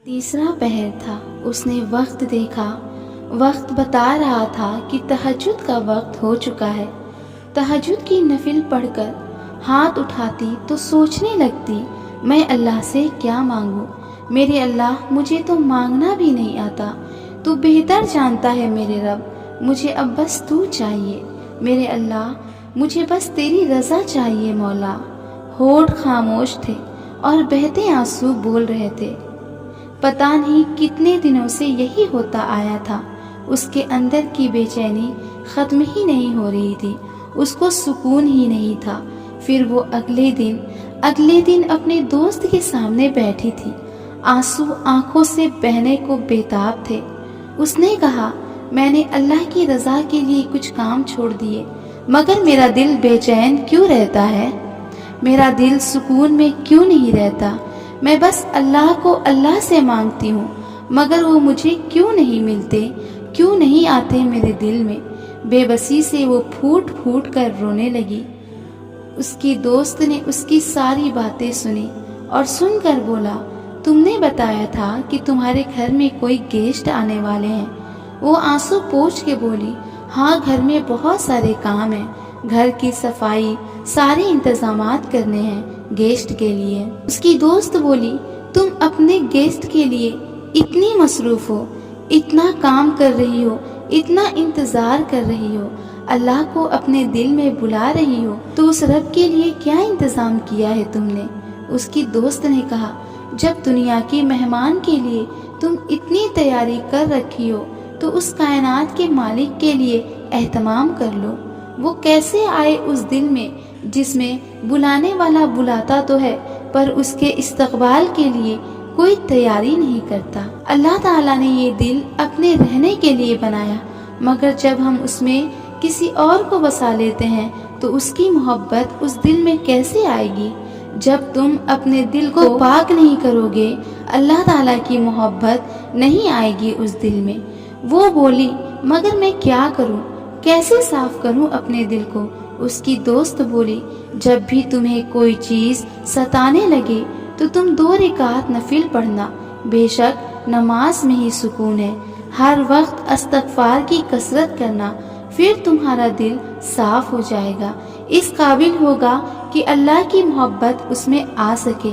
تیسرا پہر تھا۔ اس نے وقت دیکھا، وقت بتا رہا تھا کہ تہجد کا وقت ہو چکا ہے۔ تہجد کی نفل پڑھ کر ہاتھ اٹھاتی تو سوچنے لگتی، میں اللہ سے کیا مانگوں؟ میرے اللہ، مجھے تو مانگنا بھی نہیں آتا، تو بہتر جانتا ہے میرے رب، مجھے اب بس تو چاہیے۔ میرے اللہ، مجھے بس تیری رضا چاہیے مولا۔ ہونٹ خاموش تھے اور بہتے آنسو بول رہے تھے۔ پتہ نہیں کتنے دنوں سے یہی ہوتا آیا تھا۔ اس کے اندر کی بے چینی ختم ہی نہیں ہو رہی تھی، اس کو سکون ہی نہیں تھا۔ پھر وہ اگلے دن اپنے دوست کے سامنے بیٹھی تھی، آنسو آنکھوں سے بہنے کو بےتاب تھے۔ اس نے کہا، میں نے اللہ کی رضا کے لیے کچھ کام چھوڑ دیے، مگر میرا دل بے چین کیوں رہتا ہے؟ میرا دل سکون میں کیوں نہیں رہتا؟ میں بس اللہ کو اللہ سے مانگتی ہوں، مگر وہ مجھے کیوں نہیں ملتے، کیوں نہیں آتے میرے دل میں؟ بے بسی سے وہ پھوٹ پھوٹ کر رونے لگی۔ اس کی دوست نے اس کی ساری باتیں سنی اور سن کر بولا، تم نے بتایا تھا کہ تمہارے گھر میں کوئی گیسٹ آنے والے ہیں۔ وہ آنسو پوچھ کے بولی، ہاں، گھر میں بہت سارے کام ہیں، گھر کی صفائی، سارے انتظامات کرنے ہیں گیسٹ کے لیے۔ اس کی دوست بولی، تم اپنے گیسٹ کے لیے اتنی مصروف ہو، اتنا کام کر رہی ہو، اتنا انتظار کر رہی ہو، اللہ کو اپنے دل میں بلا رہی ہو، تو اس رب کے لیے کیا انتظام کیا ہے تم نے؟ اس کی دوست نے کہا، جب دنیا کے مہمان کے لیے تم اتنی تیاری کر رکھی ہو تو اس کائنات کے مالک کے لیے اہتمام کر لو۔ وہ کیسے آئے اس دل میں جس میں بلانے والا بلاتا تو ہے پر اس کے استقبال کے لیے کوئی تیاری نہیں کرتا۔ اللہ تعالیٰ نے یہ دل اپنے رہنے کے لیے بنایا، مگر جب ہم اس میں کسی اور کو بسا لیتے ہیں تو اس کی محبت اس دل میں کیسے آئے گی؟ جب تم اپنے دل کو پاک نہیں کرو گے، اللہ تعالیٰ کی محبت نہیں آئے گی اس دل میں۔ وہ بولی، مگر میں کیا کروں؟ کیسے صاف کروں اپنے دل کو؟ اس کی دوست بولی، جب بھی تمہیں کوئی چیز ستانے لگے تو تم 2 رکعت نفل پڑھنا، بے شک نماز میں ہی سکون ہے۔ ہر وقت استغفار کی کثرت کرنا، پھر تمہارا دل صاف ہو جائے گا، اس قابل ہوگا کہ اللہ کی محبت اس میں آ سکے۔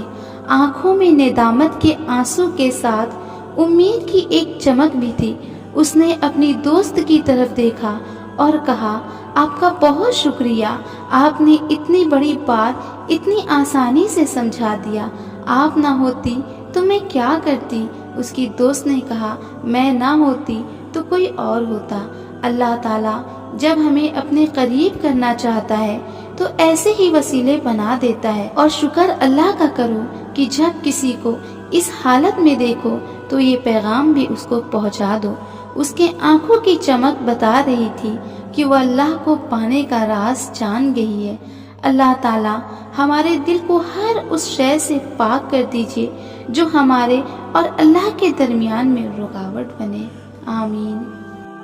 آنکھوں میں ندامت کے آنسو کے ساتھ امید کی ایک چمک بھی تھی۔ اس نے اپنی دوست کی طرف دیکھا اور کہا، آپ کا بہت شکریہ، آپ نے اتنی بڑی بات اتنی آسانی سے سمجھا دیا، آپ نہ ہوتی تو میں کیا کرتی؟ اس کی دوست نے کہا، میں نہ ہوتی تو کوئی اور ہوتا۔ اللہ تعالیٰ جب ہمیں اپنے قریب کرنا چاہتا ہے تو ایسے ہی وسیلے بنا دیتا ہے، اور شکر اللہ کا کرو کہ جب کسی کو اس حالت میں دیکھو تو یہ پیغام بھی اس کو پہنچا دو۔ اس کے آنکھوں کی چمک بتا رہی تھی کہ وہ اللہ کو پانے کا راز جان گئی ہے۔ اللہ تعالیٰ ہمارے دل کو ہر اس شے سے پاک کر دیجئے جو ہمارے اور اللہ کے درمیان میں رکاوٹ بنے۔ آمین۔